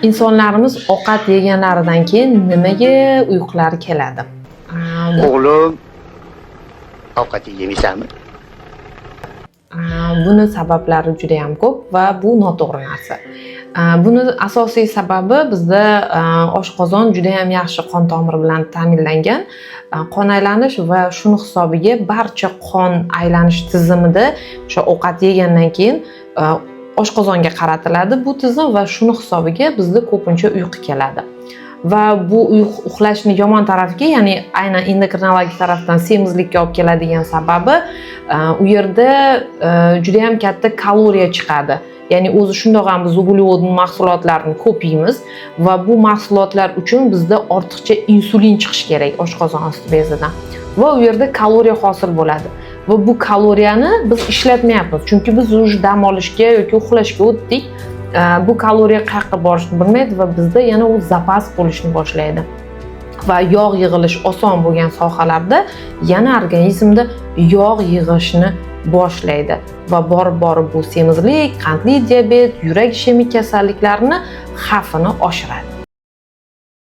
insonlarimiz ovqat yeganlaridan keyin nimaga uyqulari keladi? O'g'lim, ovqat yemaysanmi? Buni sabablari juda ham ko'p va bu noto'g'ri narsa. Buni asosiy sababi bizda oshqozon juda ham yaxshi qon tomiri bilan ta'minlangan. Qon aylanish va shuni hisobiga barcha qon aylanish tizimida o'sha ovqat yegandan keyin oshqozonga qaratiladi bu tizim va shuni hisobiga bizda ko'pincha uyqu keladi. Va bu uxlashni yomon tarafiga, ya'ni aynan endokrinologik tarafdan semizlikka olib keladigan sababi u yerda juda ham katta kaloriya chiqadi. Ya'ni o'zi shundoq ham biz uglevod mahsulotlarini ko'p yeymiz va bu mahsulotlar uchun bizda ortiqcha insulin chiqish kerak oshqozon osti bezidan. Va u yerda kaloriya hosil bo'ladi. Va bu kaloriyani biz ishlatmayapmiz. Chunki biz уже dam olishga yoki uxlashga o'tdik. Bu kaloriya qayerga borishni bilmaydi va bizda yana u zapas bo'lishni boshlaydi. Va yog' yig'ilish oson bo'lgan sohalarda yana organizmda yog' yig'ishni boshlaydi va borib bu semizlik, qandli diabet, yurak ishemik kasalliklarini xavfini oshiradi.